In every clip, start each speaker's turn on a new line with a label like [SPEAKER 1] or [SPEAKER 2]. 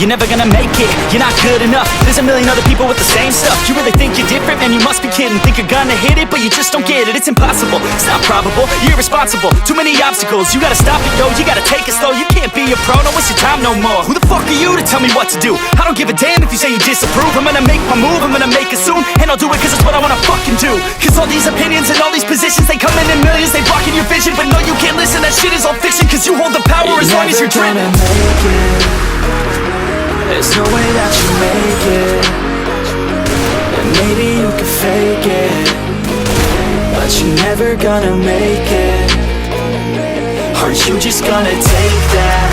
[SPEAKER 1] you're never gonna make it. You're not good enough, there's a million other people with the same stuff. You really think you're different? Man, you must be kidding. Think you're gonna hit it, but you just don't get it. It's impossible, it's not probable, you're irresponsible. Too many obstacles, you gotta stop it, yo. You gotta take it slow, you can't be a pro. Don't waste your time no more. Who the fuck are you to tell me what to do? I don't give a damn if you say you disapprove. I'm gonna make my move, I'm gonna make it soon. And I'll do it cause it's what I wanna fucking do. Cause all these opinions and all these positions, they come in millions, they blocking your vision. But no, you can't listen, that shit is all fiction. Cause you hold the power as long as you're dreaming.
[SPEAKER 2] Make it. There's no way that you make it. And maybe you can fake it, but you're never gonna make it. Aren't you just gonna take that?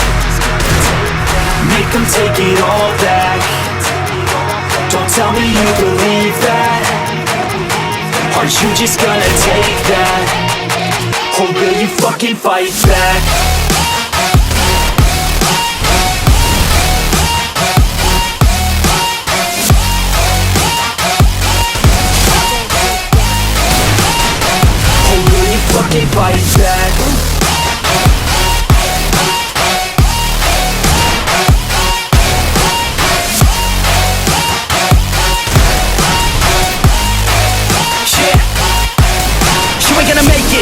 [SPEAKER 2] Make them take it all back. Don't tell me you believe that. Aren't you just gonna take that? Or will you fucking fight back? Or will you fucking fight back?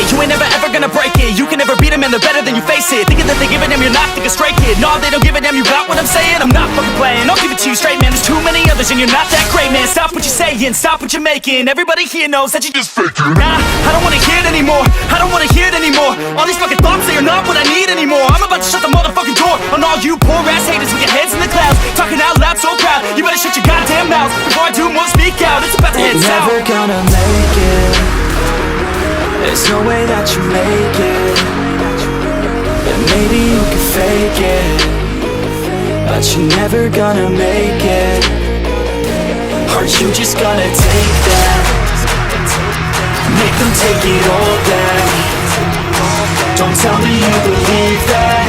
[SPEAKER 1] You ain't never ever gonna break it. You can never beat them and they're better than you face it. Thinking that they give a damn, you're not, think a straight kid. No, they don't give a damn, you got what I'm saying? I'm not fucking playing, I'll give it to you straight, man. There's too many others and you're not that great, man. Stop what you're saying, stop what you're making. Everybody here knows that you just faking. Nah, I don't wanna hear it anymore, I don't wanna hear it anymore. All these fucking thoughts, they are not what I need anymore. I'm about to shut the motherfucking door on all you poor ass haters with your heads in the clouds, talking out loud so proud. You better shut your goddamn mouth before I do more speak out. It's about to head south.
[SPEAKER 2] You're never gonna make it. There's no way that you make it. And maybe you can fake it, but you're never gonna make it. Aren't you just gonna take that? Make them take it all back. Don't tell me you believe that.